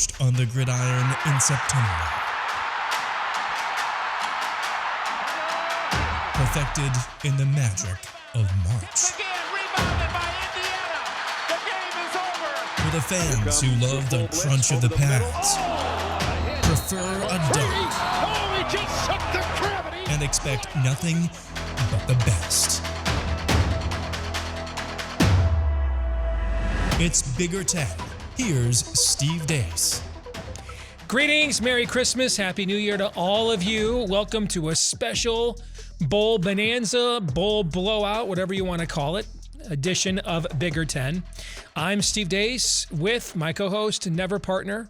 forged on the gridiron in September. Perfected in the magic of March. For the fans who love the crunch of the pads, prefer a dunk, and expect nothing but the best. It's Bigger Ten. Here's Steve Deace. Greetings, Merry Christmas, Happy New Year to all of you. Welcome to a special Bowl Bonanza, Bowl Blowout, whatever you want to call it, edition of Bigger Ten. I'm Steve Deace with my co-host and never partner,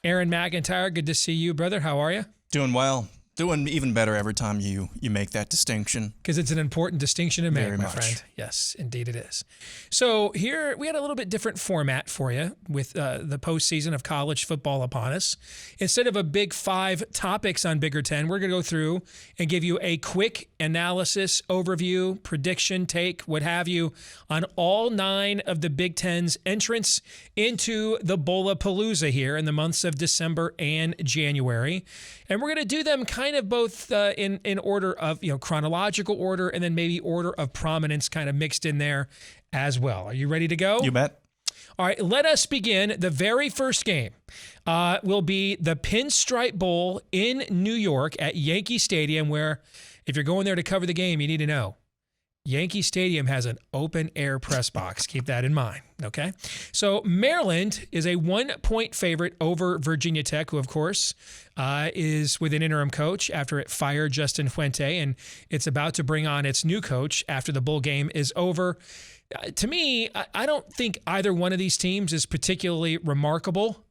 Aaron McIntyre. Good to see you, brother. How are you? Doing well. Doing even better every time you make that distinction. Because it's an important distinction to make, Very my much. friend. Yes, indeed it is. So here we had a little bit different format for you with the postseason of college football upon us. Instead of a big 5 topics on Bigger Ten, we're going to go through and give you a quick analysis, overview, prediction, take, what have you, on all 9 of the Big Ten's entrance into the Bowl-a-Palooza here in the months of December and January. And we're going to do them kind of both in order of, chronological order and then maybe order of prominence kind of mixed in there as well. Are you ready to go? You bet. All right, let us begin. The very first game will be the Pinstripe Bowl in New York at Yankee Stadium, where if you're going there to cover the game, you need to know Yankee Stadium has an open-air press box. Keep that in mind, okay? So Maryland is a 1-point favorite over Virginia Tech, who, of course, is with an interim coach after it fired Justin Fuente, and it's about to bring on its new coach after the bowl game is over. To me, I don't think either one of these teams is particularly remarkable,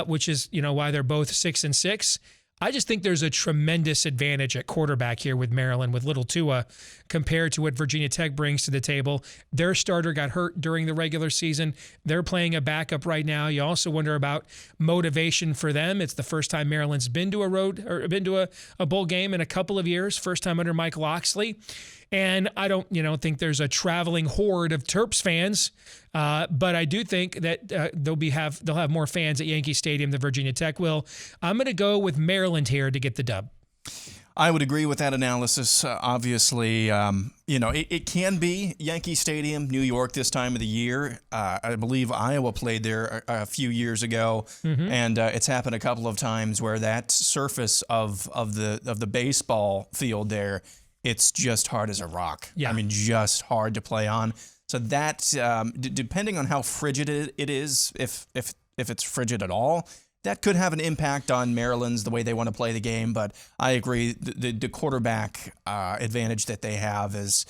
which is, why they're both 6-6. I just think there's a tremendous advantage at quarterback here with Maryland, with little Tua, compared to what Virginia Tech brings to the table. Their starter got hurt during the regular season. They're playing a backup right now. You also wonder about motivation for them. It's the first time Maryland's been to a bowl game in a couple of years. First time under Mike Locksley. And I don't, think there's a traveling horde of Terps fans, but I do think that they'll have more fans at Yankee Stadium than Virginia Tech will. I'm going to go with Maryland here to get the dub. I would agree with that analysis. Obviously, it can be Yankee Stadium, New York this time of the year. I believe Iowa played there a few years ago, and it's happened a couple of times where that surface of the baseball field there, it's just hard as a rock. Yeah. I mean, just hard to play on. So that, depending on how frigid it is, if it's frigid at all, that could have an impact on Maryland's, the way they want to play the game. But I agree, the quarterback advantage that they have is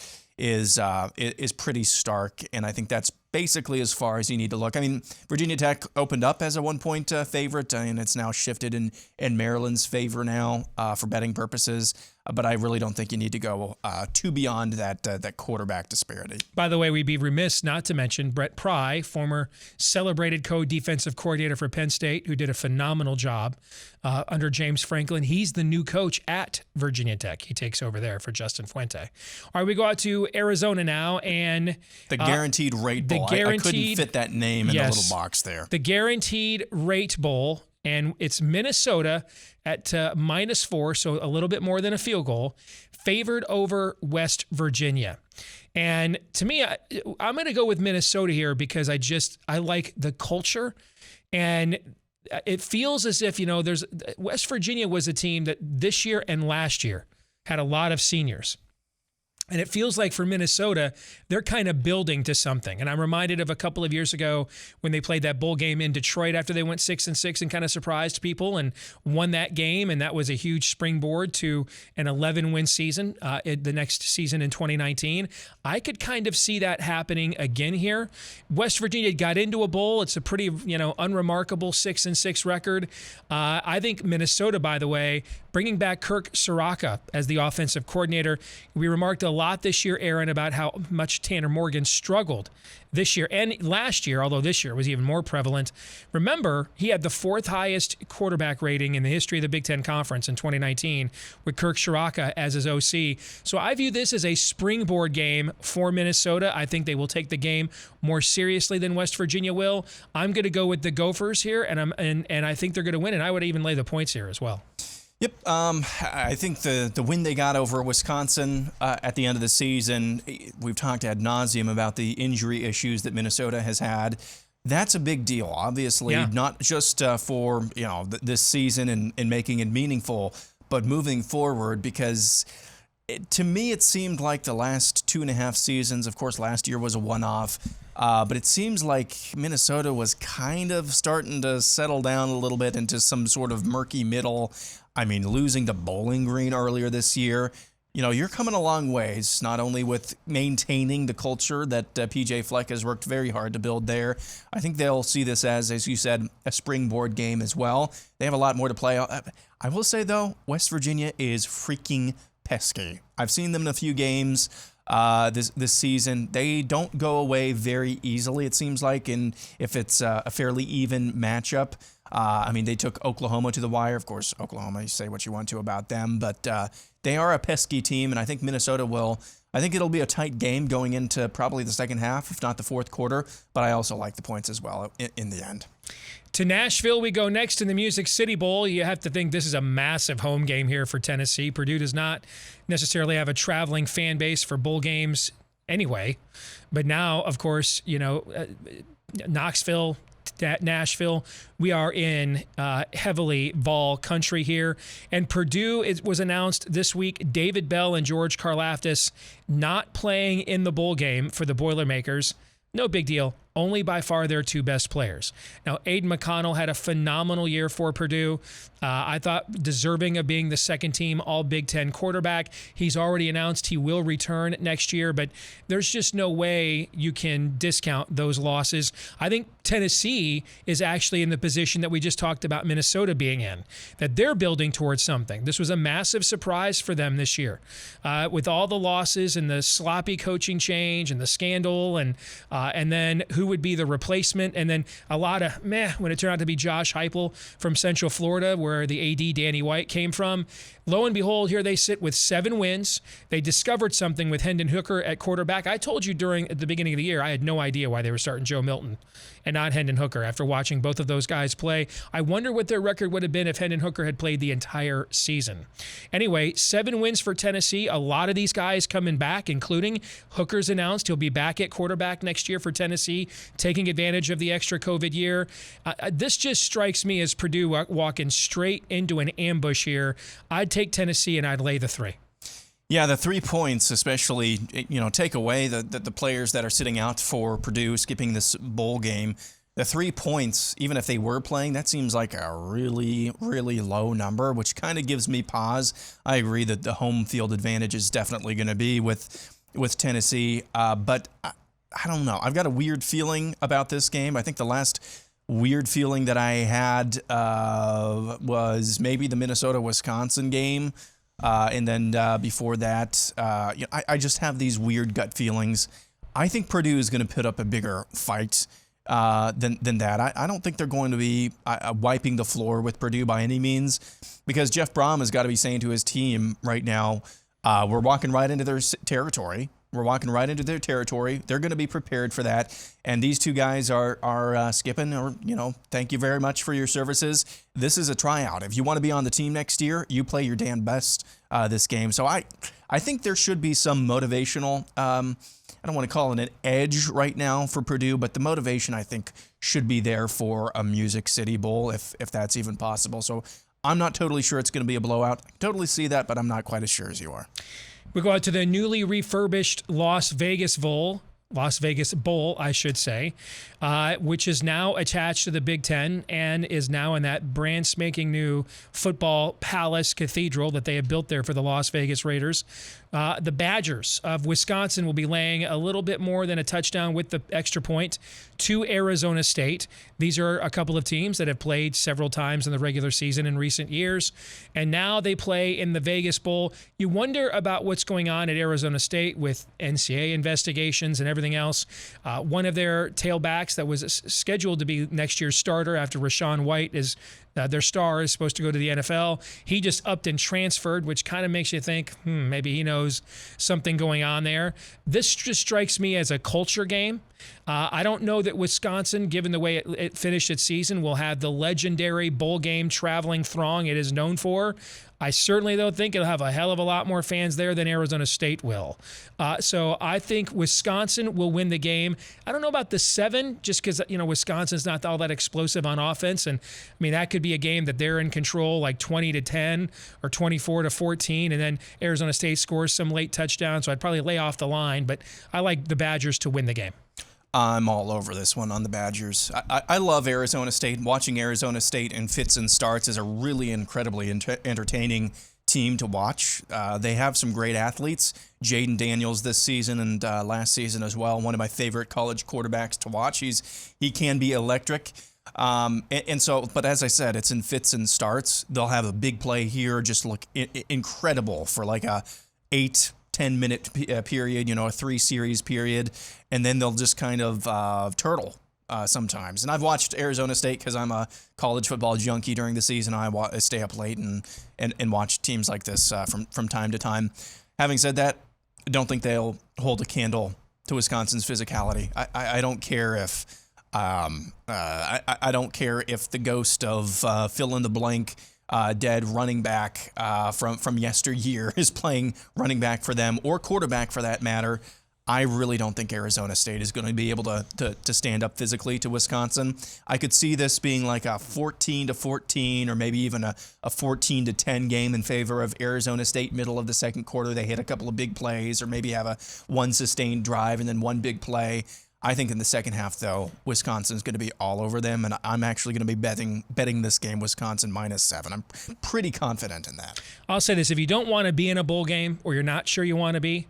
pretty stark, and I think that's basically as far as you need to look. I mean, Virginia Tech opened up as a 1-point favorite, and it's now shifted in Maryland's favor now for betting purposes. But I really don't think you need to go too beyond that quarterback disparity. By the way, we'd be remiss not to mention Brett Pry, former celebrated co-defensive coordinator for Penn State, who did a phenomenal job under James Franklin. He's the new coach at Virginia Tech. He takes over there for Justin Fuente. All right, we go out to Arizona now, and the Guaranteed Rate Bowl. I couldn't fit that name in the little box there. The Guaranteed Rate Bowl, and it's Minnesota at -4, so a little bit more than a field goal, favored over West Virginia. And to me, I'm going to go with Minnesota here because I like the culture, and it feels as if, West Virginia was a team that this year and last year had a lot of seniors. And it feels like for Minnesota, they're kind of building to something. And I'm reminded of a couple of years ago when they played that bowl game in Detroit after they went 6-6 and kind of surprised people and won that game. And that was a huge springboard to an 11-win season the next season in 2019. I could kind of see that happening again here. West Virginia got into a bowl. It's a pretty, unremarkable 6-6 record. I think Minnesota, by the way, bringing back Kirk Soraka as the offensive coordinator, we remarked a lot this year, Aaron, about how much Tanner Morgan struggled this year and last year, although this year was even more prevalent. Remember, he had the 4th highest quarterback rating in the history of the Big Ten Conference in 2019 with Kirk Shiraka as his OC. So I view this as a springboard game for Minnesota. I think they will take the game more seriously than West Virginia will. I'm going to go with the Gophers here, and I think they're going to win, and I would even lay the points here as well. Yep. I think the win they got over Wisconsin at the end of the season, we've talked ad nauseum about the injury issues that Minnesota has had. That's a big deal, obviously, not just for this season and making it meaningful, but moving forward, because to me it seemed like the last 2.5 seasons, of course last year was a one-off, but it seems like Minnesota was kind of starting to settle down a little bit into some sort of murky middle. I mean, losing to Bowling Green earlier this year, you're coming a long ways, not only with maintaining the culture that PJ Fleck has worked very hard to build there. I think they'll see this as you said, a springboard game as well. They have a lot more to play. I will say, though, West Virginia is freaking pesky. I've seen them in a few games this season. They don't go away very easily, it seems like, and if it's a fairly even matchup. They took Oklahoma to the wire. Of course, Oklahoma, you say what you want to about them, but they are a pesky team, and I think Minnesota will. I think it'll be a tight game going into probably the second half, if not the fourth quarter, but I also like the points as well in the end. To Nashville we go next in the Music City Bowl. You have to think this is a massive home game here for Tennessee. Purdue does not necessarily have a traveling fan base for bowl games anyway, but now, of course, Knoxville, Nashville, we are in heavily Vol country here. And Purdue, it was announced this week, David Bell and George Karlaftis not playing in the bowl game for the Boilermakers. No big deal. Only by far their 2 best players. Now, Aiden McConnell had a phenomenal year for Purdue. I thought deserving of being the second team all Big Ten quarterback. He's already announced he will return next year, but there's just no way you can discount those losses. I think Tennessee is actually in the position that we just talked about Minnesota being in, that they're building towards something. This was a massive surprise for them this year. With all the losses and the sloppy coaching change and the scandal and then who would be the replacement, and then a lot of meh when it turned out to be Josh Heupel from Central Florida, where the AD Danny White came from. Lo and behold, here they sit with 7 wins. They discovered something with Hendon Hooker at quarterback. I told you at the beginning of the year, I had no idea why they were starting Joe Milton and not Hendon Hooker after watching both of those guys play. I wonder what their record would have been if Hendon Hooker had played the entire season. Anyway, 7 wins for Tennessee. A lot of these guys coming back, including Hooker's announced he'll be back at quarterback next year for Tennessee, taking advantage of the extra COVID year. This just strikes me as Purdue walking straight into an ambush here. I'd take Tennessee and I'd lay the 3. Yeah, the 3 points, especially, take away the players that are sitting out for Purdue, skipping this bowl game. The 3 points, even if they were playing, that seems like a really, really low number, which kind of gives me pause. I agree that the home field advantage is definitely going to be with Tennessee, but I don't know. I've got a weird feeling about this game. I think the last weird feeling that I had was maybe the Minnesota-Wisconsin game. And then before that, I just have these weird gut feelings. I think Purdue is going to put up a bigger fight than that. I don't think they're going to be wiping the floor with Purdue by any means, because Jeff Brom has got to be saying to his team right now, we're walking right into their territory. We're walking right into their territory. They're going to be prepared for that. And these 2 guys are skipping, or, thank you very much for your services. This is a tryout. If you want to be on the team next year, you play your damn best this game. So I think there should be some motivational, I don't want to call it an edge right now for Purdue, but the motivation, I think, should be there for a Music City Bowl, if that's even possible. So I'm not totally sure it's going to be a blowout. I totally see that, but I'm not quite as sure as you are. We go out to the newly refurbished Las Vegas Bowl. Las Vegas Bowl, I should say, which is now attached to the Big Ten and is now in that brand spanking new football palace cathedral that they have built there for the Las Vegas Raiders. The Badgers of Wisconsin will be laying a little bit more than a touchdown with the extra point to Arizona State. These are a couple of teams that have played several times in the regular season in recent years, and now they play in the Vegas Bowl. You wonder about what's going on at Arizona State with NCAA investigations and everything else. One of their tailbacks that was scheduled to be next year's starter after Rashawn White is their star is supposed to go to the NFL. He just upped and transferred, which kind of makes you think, maybe he knows something going on there. This just strikes me as a culture game. I don't know that Wisconsin, given the way it finished its season, will have the legendary bowl game traveling throng it is known for. I certainly don't think it'll have a hell of a lot more fans there than Arizona State will. So I think Wisconsin will win the game. I don't know about the 7, just because Wisconsin's not all that explosive on offense, and I mean that could be a game that they're in control, like 20-10 or 24-14, and then Arizona State scores some late touchdown. So I'd probably lay off the line, but I like the Badgers to win the game. I'm all over this one on the Badgers. I love Arizona State. Watching Arizona State in fits and starts is a really incredibly entertaining team to watch. They have some great athletes. Jaden Daniels this season and last season as well. One of my favorite college quarterbacks to watch. He can be electric. But as I said, it's in fits and starts. They'll have a big play here, just look incredible for like a 8-10 minute period, a 3-series period, and then they'll just kind of turtle sometimes. And I've watched Arizona State because I'm a college football junkie during the season. I stay up late and watch teams like this from time to time. Having said that, I don't think they'll hold a candle to Wisconsin's physicality. I don't care if I don't care if the ghost of fill in the blank dead running back from yesteryear is playing running back for them, or quarterback for that matter. I really don't think Arizona State is going to be able to stand up physically to Wisconsin. I could see this being like a 14-14 or maybe even a 14-10 game in favor of Arizona State. Middle of the second quarter, they hit a couple of big plays or maybe have one sustained drive and then one big play. I think in the second half, though, Wisconsin's going to be all over them, and I'm actually going to be betting this game Wisconsin -7. I'm pretty confident in that. I'll say this. If you don't want to be in a bowl game or you're not sure you want to be,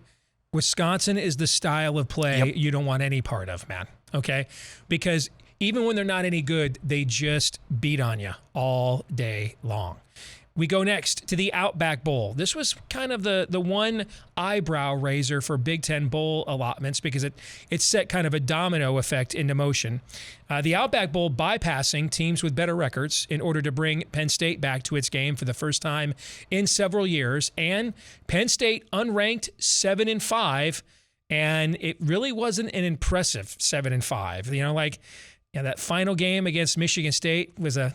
Wisconsin is the style of play you don't want any part of, man, okay? Because even when they're not any good, they just beat on you all day long. We go next to the Outback Bowl. This was kind of the one eyebrow raiser for Big Ten Bowl allotments because it set kind of a domino effect into motion. The Outback Bowl bypassing teams with better records in order to bring Penn State back to its game for the first time in several years. And Penn State unranked 7-5, and it really wasn't an impressive 7-5. That final game against Michigan State was and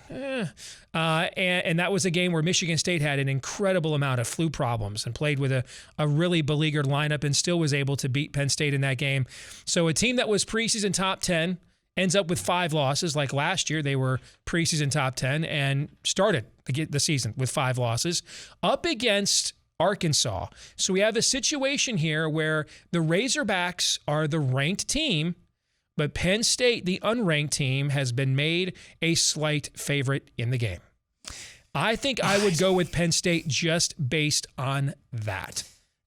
that was a game where Michigan State had an incredible amount of flu problems and played with a really beleaguered lineup and still was able to beat Penn State in that game. So a team that was preseason top 10 ends up with 5 losses. Like last year, they were preseason top 10 and started the season with 5 losses up against Arkansas. So we have a situation here where the Razorbacks are the ranked team, but Penn State, the unranked team, has been made a slight favorite in the game. I think I would go with Penn State just based on that.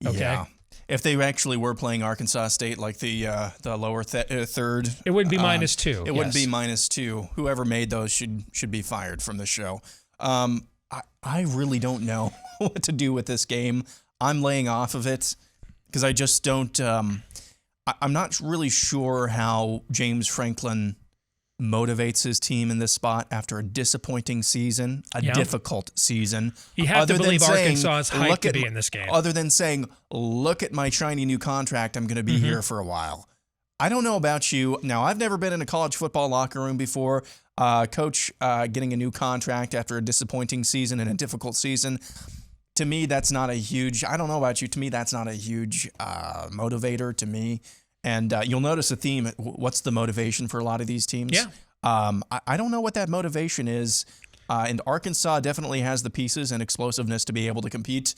Okay. Yeah. If they actually were playing Arkansas State like the lower third, it wouldn't be -2. It wouldn't be -2. Whoever made those should be fired from the show. I really don't know what to do with this game. I'm laying off of it because I just don't. I'm not really sure how James Franklin motivates his team in this spot after a disappointing season, difficult season. You have to believe Arkansas is hyped to be in this game. Other than saying, look at my shiny new contract, I'm going to be here for a while. I don't know about you. Now, I've never been in a college football locker room before. Coach getting a new contract after a disappointing season and a difficult season. To me, that's not a huge, I don't know about you, to me, that's not a huge motivator to me. And you'll notice a theme. What's the motivation for a lot of these teams? Yeah. I don't know what that motivation is. And Arkansas definitely has the pieces and explosiveness to be able to compete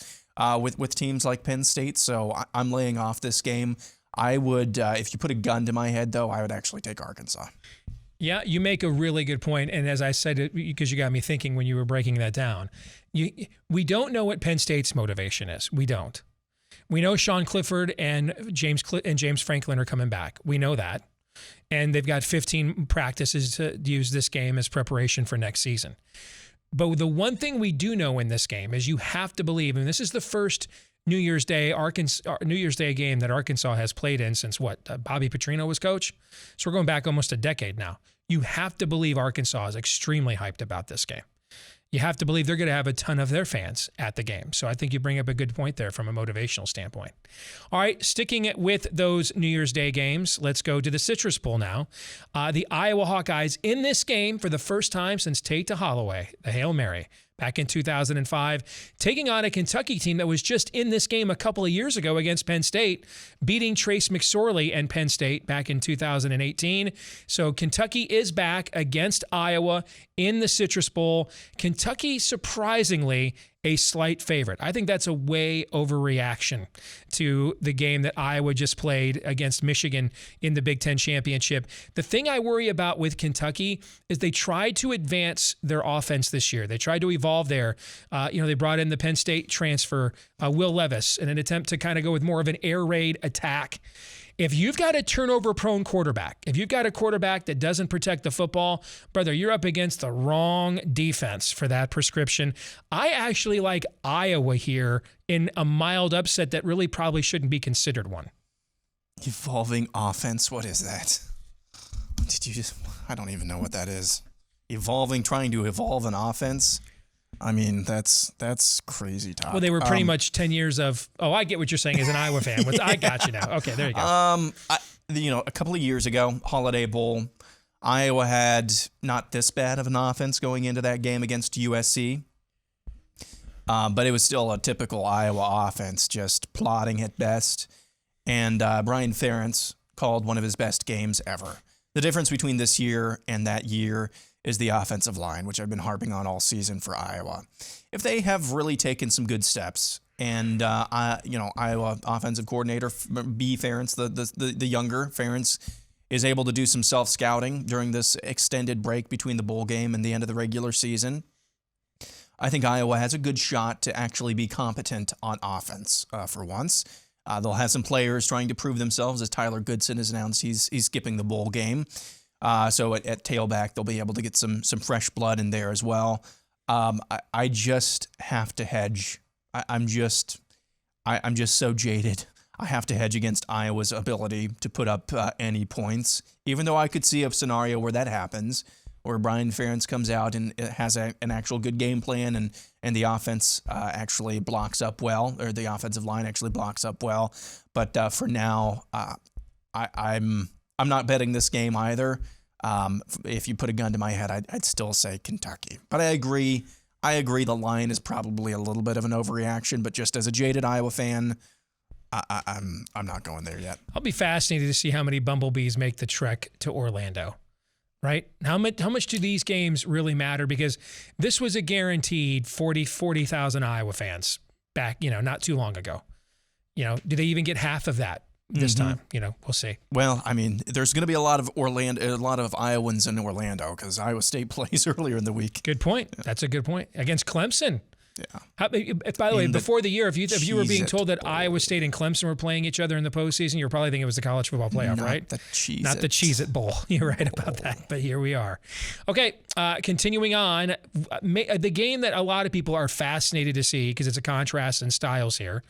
with teams like Penn State. So I'm laying off this game. I would, if you put a gun to my head, though, I would actually take Arkansas. Yeah, you make a really good point. And as I said, because you got me thinking when you were breaking that down, we don't know what Penn State's motivation is. We don't. We know Sean Clifford and James Franklin are coming back. We know that. And they've got 15 practices to use this game as preparation for next season. But the one thing we do know in this game is you have to believe, and this is the first New Year's Day game that Arkansas has played in since Bobby Petrino was coach. So we're going back almost a decade now. You have to believe Arkansas is extremely hyped about this game. You have to believe they're going to have a ton of their fans at the game. So I think you bring up a good point there from a motivational standpoint. All right, sticking it with those New Year's Day games, let's go to the Citrus Bowl now. The Iowa Hawkeyes in this game for the first time since Tate to Holloway, the Hail Mary, back in 2005, taking on a Kentucky team that was just in this game a couple of years ago against Penn State, beating Trace McSorley and Penn State back in 2018. So Kentucky is back against Iowa in the Citrus Bowl. Kentucky, surprisingly, a slight favorite. I think that's a way overreaction to the game that Iowa just played against Michigan in the Big Ten Championship. The thing I worry about with Kentucky is they tried to advance their offense this year. They tried to evolve there. They brought in the Penn State transfer, Will Levis, in an attempt to kind of go with more of an air raid attack. If you've got a turnover-prone quarterback, if you've got a quarterback that doesn't protect the football, brother, you're up against the wrong defense for that prescription. I actually like Iowa here in a mild upset that really probably shouldn't be considered one. Evolving offense, what is that? I don't even know what that is. Trying to evolve an offense? I mean, that's crazy talk. Well, they were pretty much 10 years of, I get what you're saying as an Iowa fan. Yeah. I got you now. Okay, there you go. A couple of years ago, Holiday Bowl, Iowa had not this bad of an offense going into that game against USC. But it was still a typical Iowa offense, just plodding at best. And Brian Ferentz called one of his best games ever. The difference between this year and that year is the offensive line, which I've been harping on all season for Iowa. If they have really taken some good steps, and Iowa offensive coordinator B. Ferentz, the younger Ferentz, is able to do some self-scouting during this extended break between the bowl game and the end of the regular season, I think Iowa has a good shot to actually be competent on offense for once. They'll have some players trying to prove themselves, as Tyler Goodson has announced he's skipping the bowl game. So at tailback, they'll be able to get some fresh blood in there as well. I just have to hedge. I'm just so jaded. I have to hedge against Iowa's ability to put up any points, even though I could see a scenario where that happens, where Brian Ferentz comes out and has an actual good game plan and the offense actually blocks up well, or the offensive line actually blocks up well. But for now, I'm not betting this game either. If you put a gun to my head, I'd still say Kentucky. But I agree the line is probably a little bit of an overreaction, but just as a jaded Iowa fan, I'm not going there yet. I'll be fascinated to see how many bumblebees make the trek to Orlando, right? How much do these games really matter? Because this was a guaranteed 40,000 Iowa fans back, not too long ago. Do they even get half of that this time? We'll see. Well, I mean, there's going to be a lot of Iowans in Orlando because Iowa State plays earlier in the week. Good point. Yeah. That's a good point. Against Clemson. Yeah. By the way, before the year, if you were being told that Iowa State and Clemson were playing each other in the postseason, you're probably thinking it was the college football playoff, right? Not the Cheez-It Bowl. You're right about that, but here we are. Okay, continuing on, the game that a lot of people are fascinated to see because it's a contrast in styles here.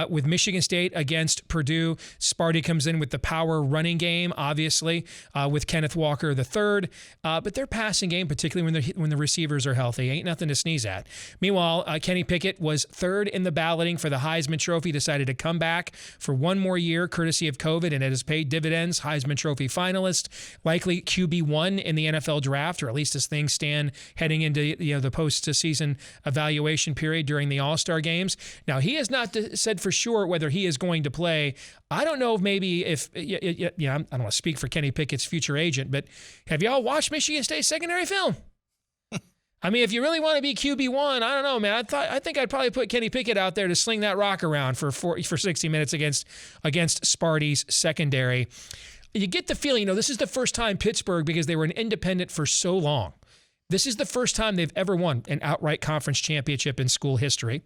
With Michigan State against Purdue, Sparty comes in with the power running game, obviously, with Kenneth Walker III, but their passing game, particularly when the receivers are healthy, ain't nothing to sneeze at. Meanwhile, Kenny Pickett was third in the balloting for the Heisman Trophy, decided to come back for one more year courtesy of COVID, and it has paid dividends. Heisman Trophy finalist, likely QB1 in the NFL draft, or at least as things stand heading into the postseason evaluation period during the All-Star games. Now, he has not said for sure whether he is going to play. I don't know if I don't want to speak for Kenny Pickett's future agent, but have y'all watched Michigan State secondary film? I mean, if you really want to be QB1, I don't know, man. I think I'd probably put Kenny Pickett out there to sling that rock around for 60 minutes against Sparty's secondary. You get the feeling, this is the first time Pittsburgh, because they were an independent for so long, this is the first time they've ever won an outright conference championship in school history.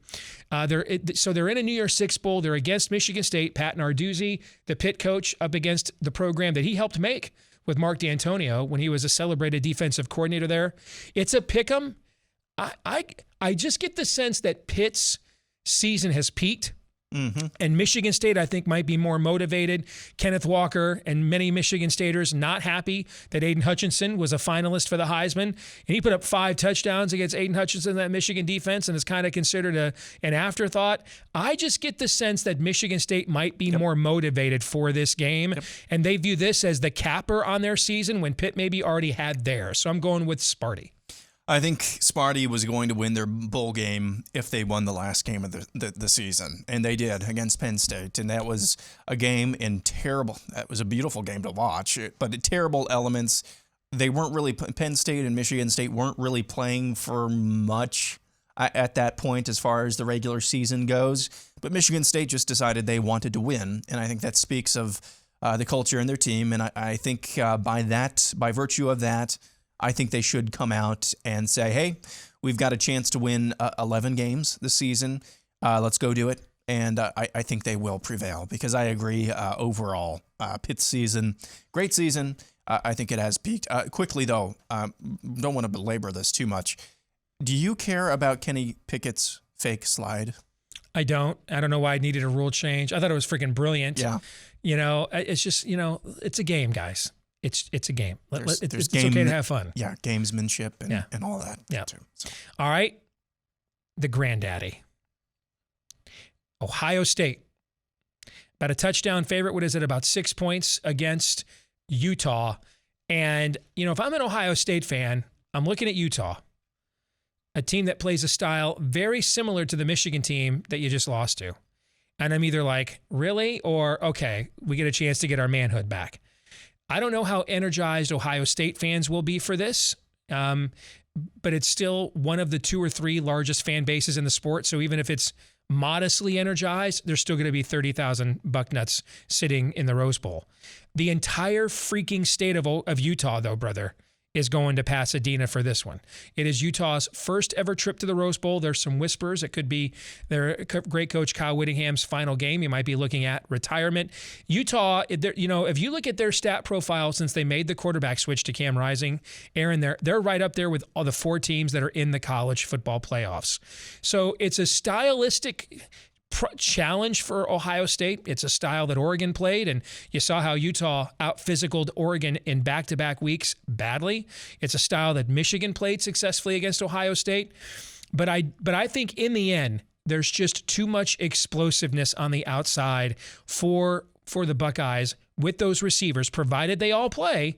They're in a New Year's Six Bowl. They're against Michigan State. Pat Narduzzi, the Pitt coach, up against the program that he helped make with Mark D'Antonio when he was a celebrated defensive coordinator there. It's a pick 'em. I just get the sense that Pitt's season has peaked. Mm-hmm. And Michigan State, I think, might be more motivated. Kenneth Walker and many Michigan Staters not happy that Aiden Hutchinson was a finalist for the Heisman. And he put up 5 touchdowns against Aiden Hutchinson in that Michigan defense and is kind of considered an afterthought. I just get the sense that Michigan State might be more motivated for this game. Yep. And they view this as the capper on their season when Pitt maybe already had theirs. So I'm going with Sparty. I think Sparty was going to win their bowl game if they won the last game of the season, and they did against Penn State. And that was a game that was a beautiful game to watch, but terrible elements. They weren't really, Penn State and Michigan State weren't really playing for much at that point as far as the regular season goes. But Michigan State just decided they wanted to win, and I think that speaks of the culture in their team. And I think by virtue of that, I think they should come out and say, hey, we've got a chance to win 11 games this season. Let's go do it. And I think they will prevail because I agree overall. Pitt's season, great season. I think it has peaked. Quickly, though, don't want to belabor this too much. Do you care about Kenny Pickett's fake slide? I don't. I don't know why I needed a rule change. I thought it was freaking brilliant. Yeah. It's just, it's a game, guys. It's a game. It's game, okay to have fun. Yeah, gamesmanship and all that. Yeah. Too, so. All right. The granddaddy. Ohio State. About a touchdown favorite. What is it? About 6 points against Utah. And, if I'm an Ohio State fan, I'm looking at Utah, a team that plays a style very similar to the Michigan team that you just lost to. And I'm either like, really? Or, okay, we get a chance to get our manhood back. I don't know how energized Ohio State fans will be for this, but it's still one of the 2 or 3 largest fan bases in the sport. So even if it's modestly energized, there's still going to be 30,000 Bucknuts sitting in the Rose Bowl. The entire freaking state of Utah, though, brother, is going to Pasadena for this one. It is Utah's first ever trip to the Rose Bowl. There's some whispers. It could be their great coach Kyle Whittingham's final game. You might be looking at retirement. Utah, if you look at their stat profile since they made the quarterback switch to Cam Rising, Aaron, they're right up there with all the 4 teams that are in the college football playoffs. So it's a stylistic challenge for Ohio State. It's a style that Oregon played, and you saw how Utah out-physicaled Oregon in back-to-back weeks badly. It's a style that Michigan played successfully against Ohio State. But I think in the end, there's just too much explosiveness on the outside for the Buckeyes with those receivers, provided they all play.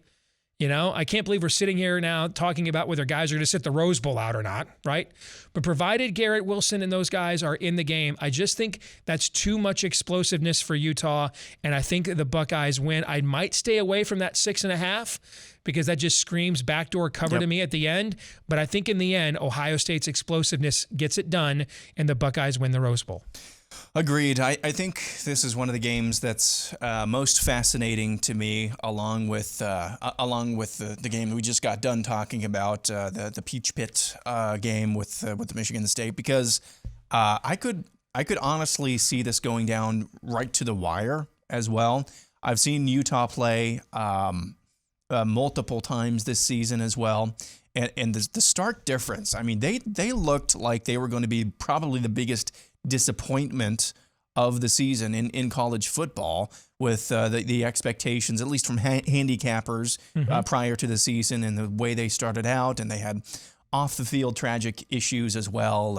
I can't believe we're sitting here now talking about whether guys are going to sit the Rose Bowl out or not, right? But provided Garrett Wilson and those guys are in the game, I just think that's too much explosiveness for Utah, and I think the Buckeyes win. I might stay away from that 6.5 because that just screams backdoor cover to me at the end. But I think in the end, Ohio State's explosiveness gets it done, and the Buckeyes win the Rose Bowl. Agreed. I think this is one of the games that's most fascinating to me, along with the game that we just got done talking about, the Peach Pit game with the Michigan State, because I could honestly see this going down right to the wire as well. I've seen Utah play multiple times this season as well. And the stark difference, I mean, they looked like they were going to be probably the biggest disappointment of the season in college football with the expectations, at least from handicappers prior to the season and the way they started out. And they had off-the-field tragic issues as well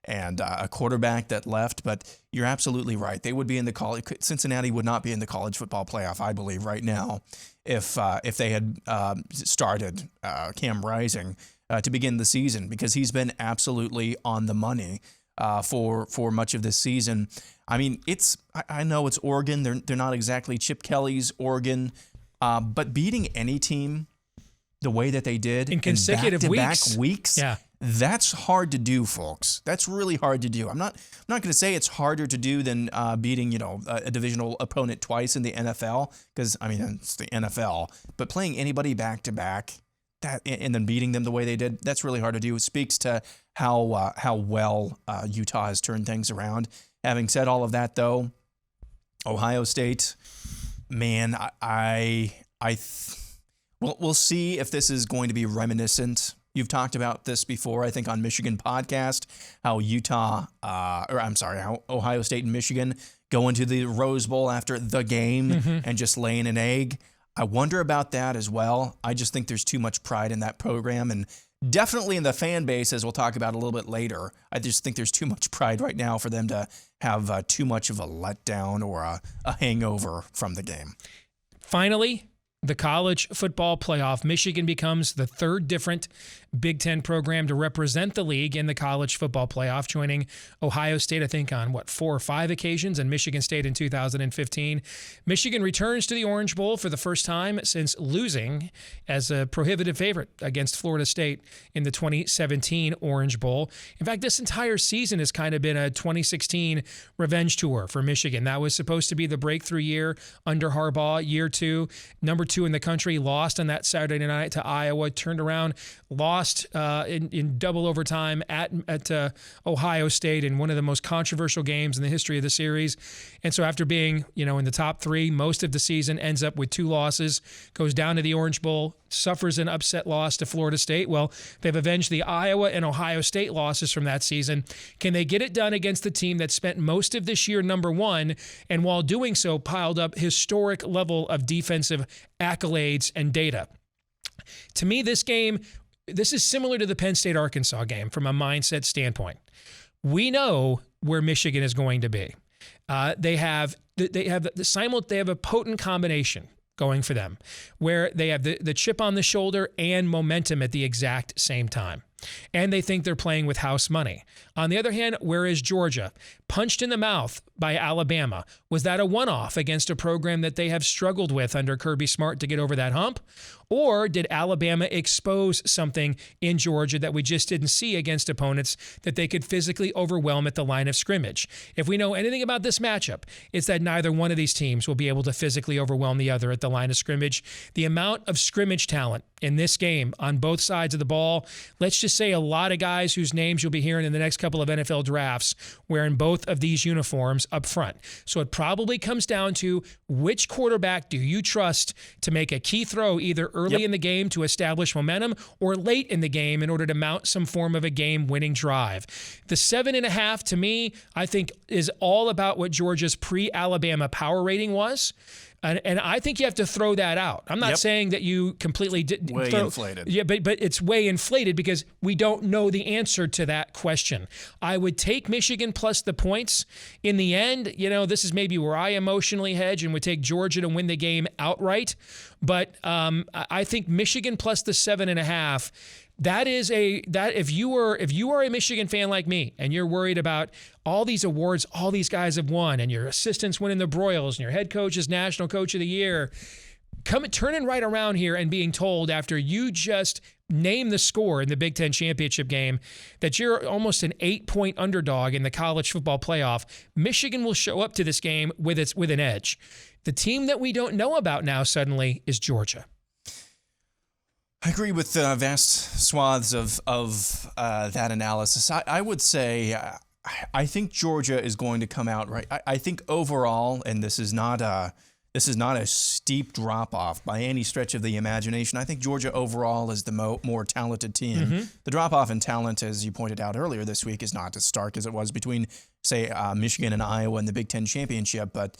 and a quarterback that left. But you're absolutely right. They would be in the college. Cincinnati would not be in the college football playoff, I believe, right now if they had started Cam Rising to begin the season, because he's been absolutely on the money for much of this season. I mean, I know it's Oregon. They're not exactly Chip Kelly's Oregon, but beating any team the way that they did in consecutive back-to-back weeks, That's hard to do, folks. That's really hard to do. I'm not going to say it's harder to do than beating, a divisional opponent twice in the NFL, because I mean it's the NFL. But playing anybody back to back, that and then beating them the way they did, that's really hard to do. It speaks to how well Utah has turned things around. Having said all of that, though, Ohio State, man, we'll see if this is going to be reminiscent. You've talked about this before, I think, on Michigan podcast, how how Ohio State and Michigan go into the Rose Bowl after the game and just laying an egg. I wonder about that as well. I just think there's too much pride in that program, and definitely in the fan base, as we'll talk about a little bit later. I just think there's too much pride right now for them to have too much of a letdown or a hangover from the game. Finally, the college football playoff. Michigan becomes the third different Big Ten program to represent the league in the college football playoff, joining Ohio State, I think, on 4 or 5 occasions, and Michigan State in 2015. Michigan returns to the Orange Bowl for the first time since losing as a prohibitive favorite against Florida State in the 2017 Orange Bowl. In fact, this entire season has kind of been a 2016 revenge tour for Michigan. That was supposed to be the breakthrough year under Harbaugh, year 2, number 2 in the country, lost on that Saturday night to Iowa, turned around, lost in double overtime at Ohio State in one of the most controversial games in the history of the series. And so after being, in the top 3 most of the season, ends up with 2 losses, goes down to the Orange Bowl, suffers an upset loss to Florida State. Well, they've avenged the Iowa and Ohio State losses from that season. Can they get it done against the team that spent most of this year number 1, and while doing so piled up historic level of defensive accolades and data? To me, this is similar to the Penn State-Arkansas game from a mindset standpoint. We know where Michigan is going to be. They have a potent combination going for them, where they have the chip on the shoulder and momentum at the exact same time. And they think they're playing with house money. On the other hand, where is Georgia? Punched in the mouth by Alabama. Was that a one-off against a program that they have struggled with under Kirby Smart to get over that hump? Or did Alabama expose something in Georgia that we just didn't see against opponents that they could physically overwhelm at the line of scrimmage? If we know anything about this matchup, it's that neither one of these teams will be able to physically overwhelm the other at the line of scrimmage. The amount of scrimmage talent in this game on both sides of the ball, let's just say a lot of guys whose names you'll be hearing in the next couple of NFL drafts wearing both of these uniforms up front. So it probably comes down to which quarterback do you trust to make a key throw either early in the game to establish momentum or late in the game in order to mount some form of a game-winning drive. The 7.5 to me, I think, is all about what Georgia's pre-Alabama power rating was. And I think you have to throw that out. I'm not saying that you completely didn't. Way inflated. Yeah, but it's way inflated because we don't know the answer to that question. I would take Michigan plus the points. In the end, this is maybe where I emotionally hedge and would take Georgia to win the game outright. But I think Michigan plus the 7.5. If you are a Michigan fan like me and you're worried about all these awards all these guys have won and your assistants winning the Broyles and your head coach is National Coach of the Year, turning right around here and being told after you just name the score in the Big Ten championship game that you're almost an 8-point underdog in the college football playoff, Michigan will show up to this game with an edge. The team that we don't know about now suddenly is Georgia. I agree with vast swaths of that analysis. I would say I think Georgia is going to come out right. I think overall, and this is not a steep drop off by any stretch of the imagination. I think Georgia overall is the more talented team. Mm-hmm. The drop off in talent, as you pointed out earlier this week, is not as stark as it was between, say, Michigan and Iowa in the Big Ten championship, but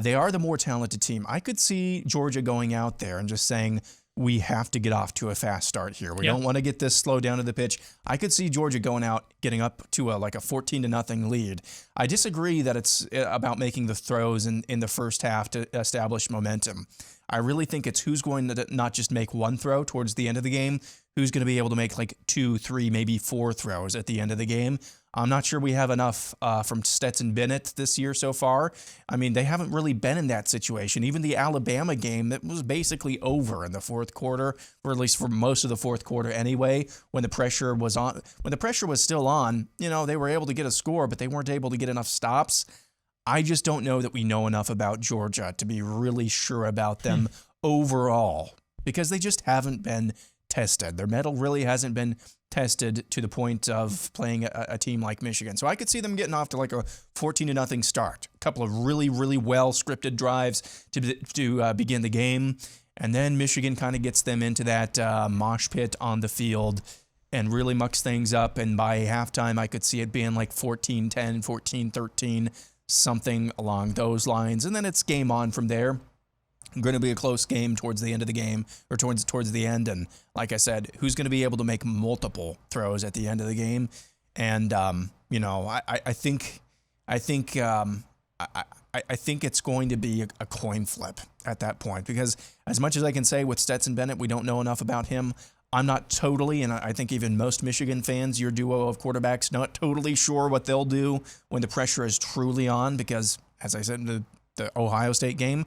they are the more talented team. I could see Georgia going out there and just saying, we have to get off to a fast start here. We don't want to get this slow down to the pitch. I could see Georgia going out, getting up to a 14-0 lead. I disagree that it's about making the throws in the first half to establish momentum. I really think it's who's going to not just make one throw towards the end of the game, who's going to be able to make 2, 3, maybe 4 throws at the end of the game. I'm not sure we have enough from Stetson Bennett this year so far. I mean, they haven't really been in that situation. Even the Alabama game, that was basically over in the fourth quarter, or at least for most of the fourth quarter anyway, when the pressure was on. When the pressure was still on, they were able to get a score, but they weren't able to get enough stops. I just don't know that we know enough about Georgia to be really sure about them overall, because they just haven't been tested. Their mettle really hasn't been tested to the point of playing a team like Michigan. So I could see them getting off to like a 14-0 start. A couple of really, really well scripted drives to begin the game. And then Michigan kind of gets them into that mosh pit on the field and really mucks things up. And by halftime, I could see it being like 14-10, 14-13, something along those lines. And then it's game on from there. Going to be a close game towards the end of the game, or towards the end. And like I said, who's going to be able to make multiple throws at the end of the game? And I think it's going to be a coin flip at that point, because as much as I can say with Stetson Bennett, we don't know enough about him. I'm not totally, and I think even most Michigan fans, your duo of quarterbacks, not totally sure what they'll do when the pressure is truly on, because as I said in the Ohio State game,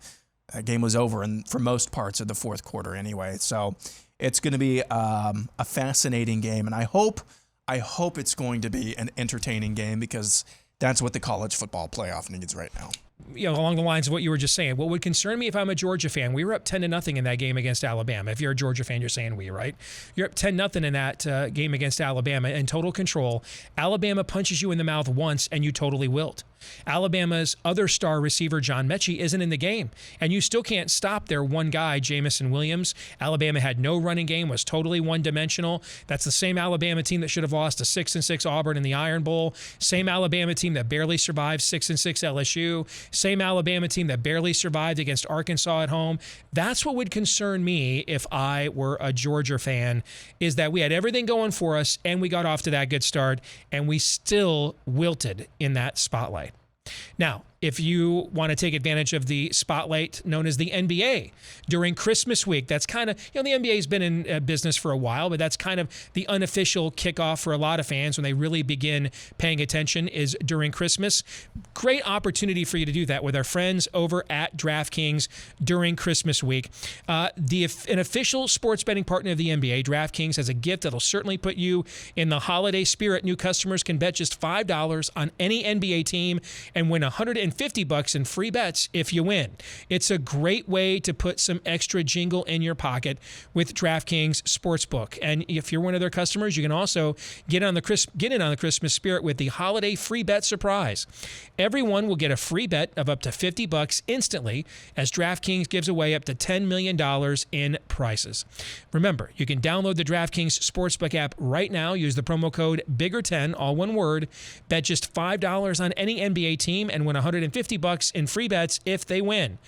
that game was over, and for most parts of the fourth quarter anyway. So it's going to be a fascinating game, and I hope it's going to be an entertaining game, because that's what the college football playoff needs right now. Along the lines of what you were just saying, what would concern me if I'm a Georgia fan, we were up 10-0 in that game against Alabama. If you're a Georgia fan, you're saying we, right? You're up 10-0 in that game against Alabama in total control. Alabama punches you in the mouth once and you totally wilt. Alabama's other star receiver, John Mechie, isn't in the game, and you still can't stop their one guy, Jamison Williams. Alabama had no running game, was totally one-dimensional. That's the same Alabama team that should have lost to 6-6 Auburn in the Iron Bowl. Same Alabama team that barely survived 6-6 LSU. Same Alabama team that barely survived against Arkansas at home. That's what would concern me if I were a Georgia fan, is that we had everything going for us and we got off to that good start and we still wilted in that spotlight. Now, if you want to take advantage of the spotlight known as the NBA during Christmas week, that's kind of, the NBA's been in business for a while, but that's kind of the unofficial kickoff for a lot of fans when they really begin paying attention is during Christmas. Great opportunity for you to do that with our friends over at DraftKings during Christmas week. An official sports betting partner of the NBA, DraftKings, has a gift that'll certainly put you in the holiday spirit. New customers can bet just $5 on any NBA team and win $150 in free bets if you win. It's a great way to put some extra jingle in your pocket with DraftKings Sportsbook. And if you're one of their customers, you can also get in on the Christmas spirit with the holiday free bet surprise. Everyone will get a free bet of up to $50 instantly, as DraftKings gives away up to $10 million in prizes. Remember, you can download the DraftKings Sportsbook app right now. Use the promo code BIGGER10, all one word. Bet just $5 on any NBA team and win $150 in free bets if they win.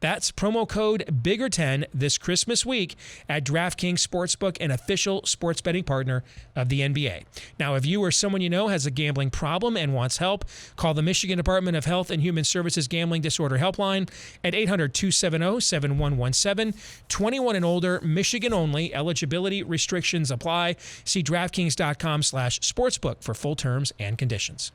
That's promo code BIGGER10 this Christmas week at DraftKings Sportsbook, an official sports betting partner of the NBA. Now, if you or someone you know has a gambling problem and wants help, call the Michigan Department of Health and Human Services Gambling Disorder Helpline at 800-270-7117. 21 and older, Michigan only. Eligibility restrictions apply. See DraftKings.com/sportsbook for full terms and conditions.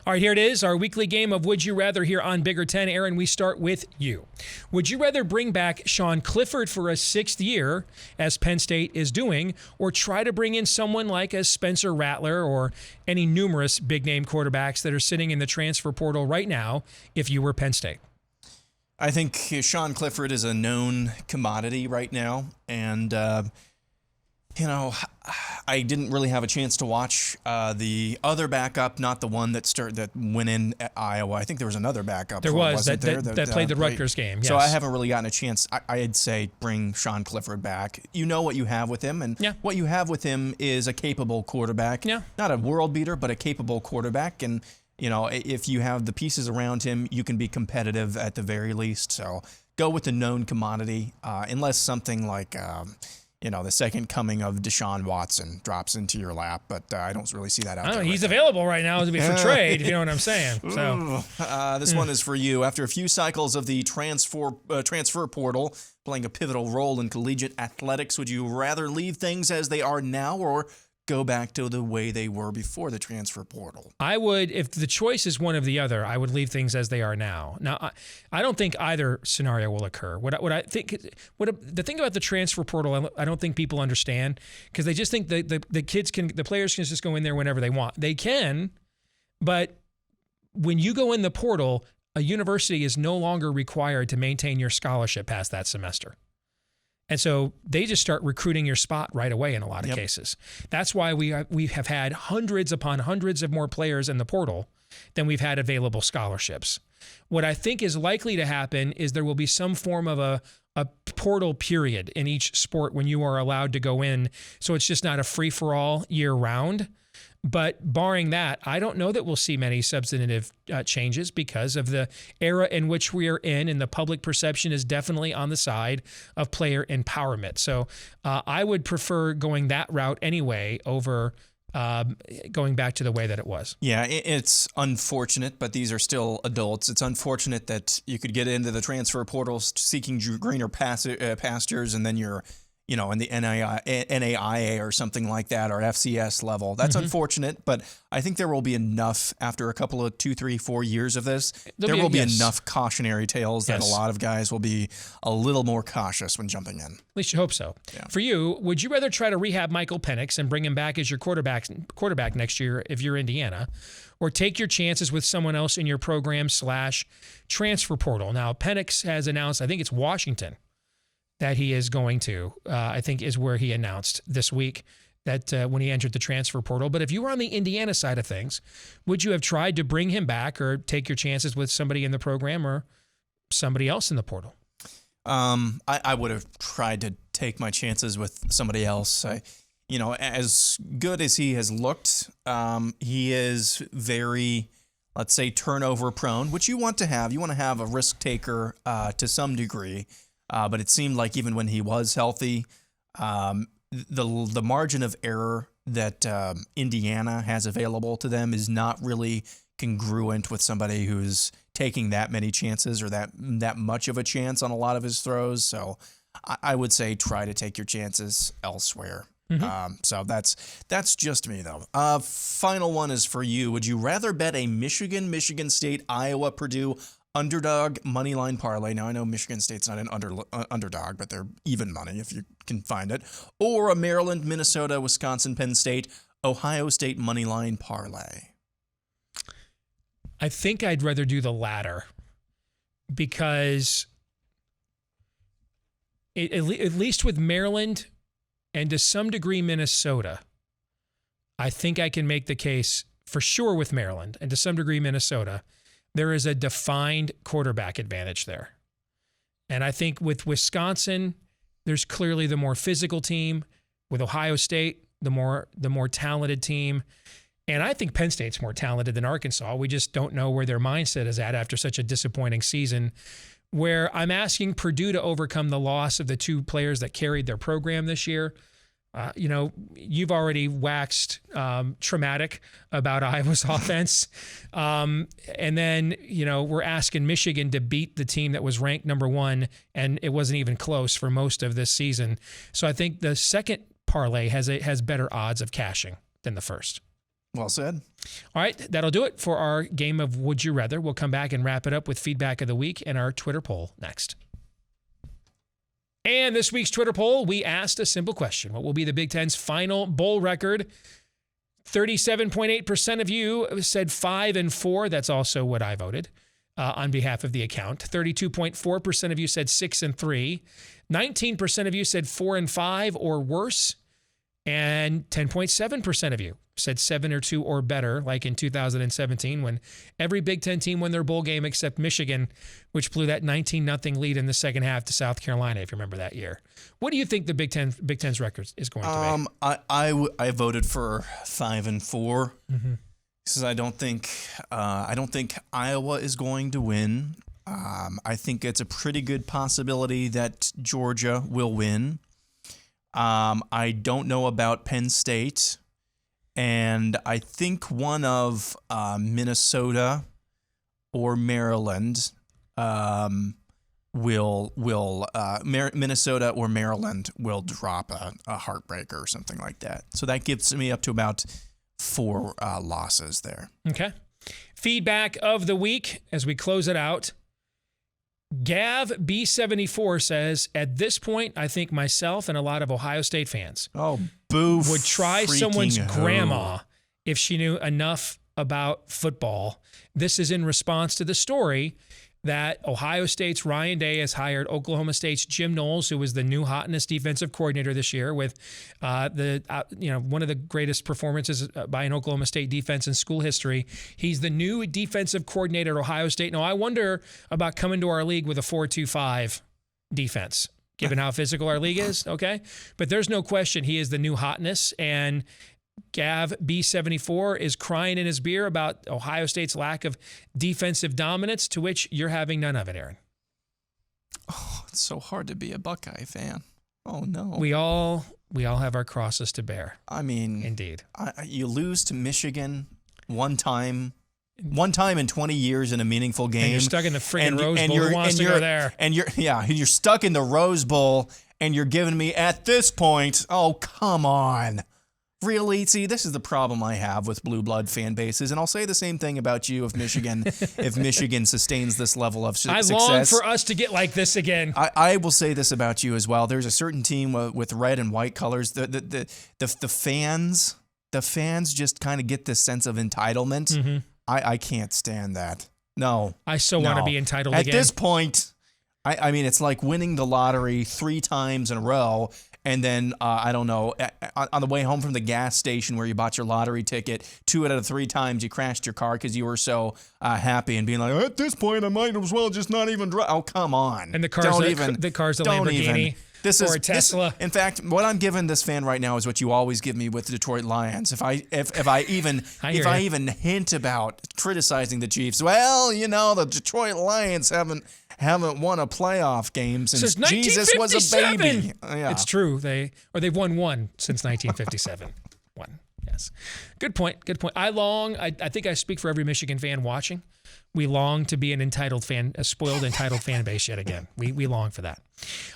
All right, here it is, our weekly game of Would You Rather here on Bigger 10. Aaron, we start with you. Would you rather bring back Sean Clifford for a sixth year, as Penn State is doing, or try to bring in someone like a Spencer Rattler or any numerous big-name quarterbacks that are sitting in the transfer portal right now if you were Penn State? I think Sean Clifford is a known commodity right now, and I didn't really have a chance to watch the other backup, not the one that went in at Iowa. I think there was another backup. There was that played the Rutgers game. Yes. So I haven't really gotten a chance. I'd say bring Sean Clifford back. You know what you have with him, and what you have with him is a capable quarterback. Yeah. Not a world beater, but a capable quarterback. And if you have the pieces around him, you can be competitive at the very least. So go with the known commodity, unless something like the second coming of Deshaun Watson drops into your lap, but I don't really see that out there. He's available right now to be for trade, if you know what I'm saying. So this one is for you. After a few cycles of the transfer portal playing a pivotal role in collegiate athletics, would you rather leave things as they are now or go back to the way they were before the transfer portal. I would, if the choice is one of the other, I would leave things as they are now. Now, I don't think either scenario will occur. The thing about the transfer portal, I don't think people understand, because they just think the players can just go in there whenever they want. They can, but when you go in the portal, a university is no longer required to maintain your scholarship past that semester. And so they just start recruiting your spot right away in a lot of cases. That's why we have had hundreds upon hundreds of more players in the portal than we've had available scholarships. What I think is likely to happen is there will be some form of a portal period in each sport when you are allowed to go in. So it's just not a free-for-all year-round. But barring that, I don't know that we'll see many substantive changes because of the era in which we are in, and the public perception is definitely on the side of player empowerment. So I would prefer going that route anyway over going back to the way that it was. Yeah, it's unfortunate, but these are still adults. It's unfortunate that you could get into the transfer portals seeking greener pastures, and then you're in the NAIA or something like that, or FCS level. That's unfortunate, but I think there will be enough after a couple of 2, 3, 4 years of this. There will be enough cautionary tales that a lot of guys will be a little more cautious when jumping in. At least you hope so. Yeah. For you, would you rather try to rehab Michael Penix and bring him back as your quarterback next year if you're Indiana, or take your chances with someone else in your program / transfer portal? Now, Penix has announced, I think it's Washington, that he is going to, I think is where he announced this week that when he entered the transfer portal. But if you were on the Indiana side of things, would you have tried to bring him back or take your chances with somebody in the program or somebody else in the portal? I would have tried to take my chances with somebody else. As good as he has looked, he is very, let's say, turnover prone, which you want to have. You want to have a risk taker to some degree. But it seemed like even when he was healthy, the margin of error that Indiana has available to them is not really congruent with somebody who's taking that many chances or that much of a chance on a lot of his throws. So I would say try to take your chances elsewhere. So that's just me, though. Final one is for you. Would you rather bet a Michigan State, Iowa, Purdue underdog money line parlay? Now, I know Michigan State's not an underdog, but they're even money if you can find it. Or a Maryland, Minnesota, Wisconsin, Penn State, Ohio State money line parlay? I think I'd rather do the latter, because at least with Maryland and to some degree Minnesota, I think I can make the case for sure with Maryland and to some degree Minnesota, there is a defined quarterback advantage there. And I think with Wisconsin, there's clearly the more physical team. With Ohio State, the more talented team. And I think Penn State's more talented than Arkansas. We just don't know where their mindset is at after such a disappointing season, where I'm asking Purdue to overcome the loss of the two players that carried their program this year. You've already waxed traumatic about Iowa's offense. And then, we're asking Michigan to beat the team that was ranked number 1, and it wasn't even close for most of this season. So I think the second parlay has better odds of cashing than the first. Well said. All right, that'll do it for our game of Would You Rather. We'll come back and wrap it up with feedback of the week and our Twitter poll next. And this week's Twitter poll, we asked a simple question. What will be the Big Ten's final bowl record? 37.8% of you said 5-4. That's also what I voted on behalf of the account. 32.4% of you said 6-3. 19% of you said 4-5 or worse. And 10.7% of you said 7-2 or better, like in 2017 when every Big Ten team won their bowl game except Michigan, which blew that 19-0 lead in the second half to South Carolina, if you remember that year. What do you think the Big Ten's record is going to be? I voted for 5-4 because I don't think Iowa is going to win. I think it's a pretty good possibility that Georgia will win. I don't know about Penn State, and I think one of Minnesota or Maryland Minnesota or Maryland will drop a heartbreaker or something like that. So that gives me up to about 4 losses there. Okay. Feedback of the week as we close it out. Gav B74 says, at this point, I think myself and a lot of Ohio State fans would try someone's grandma if she knew enough about football. This is in response to the story that Ohio State's Ryan Day has hired Oklahoma State's Jim Knowles, who was the new hotness defensive coordinator this year, with one of the greatest performances by an Oklahoma State defense in school history. He's the new defensive coordinator at Ohio State. Now, I wonder about coming to our league with a 4-2-5 defense, given how physical our league is, okay? But there's no question he is the new hotness, and Gav B74 is crying in his beer about Ohio State's lack of defensive dominance, to which you're having none of it, Aaron. Oh, it's so hard to be a Buckeye fan. Oh, no. We all have our crosses to bear. I mean, indeed. You lose to Michigan one time in 20 years in a meaningful game. And you're stuck in the freaking Rose Bowl. Who wants to go there? And you're stuck in the Rose Bowl, and you're giving me, at this point, oh, come on. Really? See, this is the problem I have with blue blood fan bases, and I'll say the same thing about you if Michigan sustains this level of success. I long for us to get like this again. I will say this about you as well. There's a certain team with red and white colors. The fans just kind of get this sense of entitlement. Mm-hmm. I can't stand that. No. I want to be entitled again. At this point, I mean, it's like winning the lottery 3 times in a row. And then, I don't know, on the way home from the gas station where you bought your lottery ticket, 2 out of the 3 times you crashed your car because you were so happy and being like, at this point, I might as well just not even drive. Oh, come on. And the car's a Lamborghini or a Tesla. In fact, what I'm giving this fan right now is what you always give me with the Detroit Lions. If I even hint about criticizing the Chiefs, well, the Detroit Lions haven't won a playoff game since Jesus was a baby. Yeah. It's true. They've won one since 1957. One. Yes. Good point. I think I speak for every Michigan fan watching. We long to be a spoiled entitled fan base yet again. We long for that.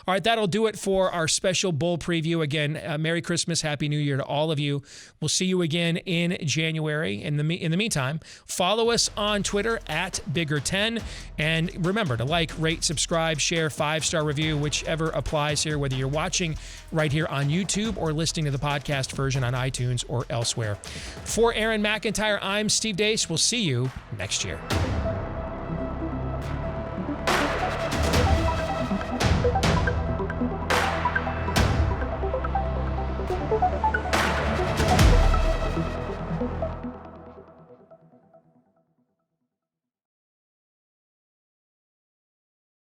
All right, that'll do it for our special bowl preview. Again, Merry Christmas, Happy New Year to all of you. We'll see you again in January. In the meantime, follow us on Twitter at Bigger10. And remember to like, rate, subscribe, share, 5-star review, whichever applies here, whether you're watching right here on YouTube or listening to the podcast version on iTunes or elsewhere. For Aaron McIntyre, I'm Steve Deace. We'll see you next year.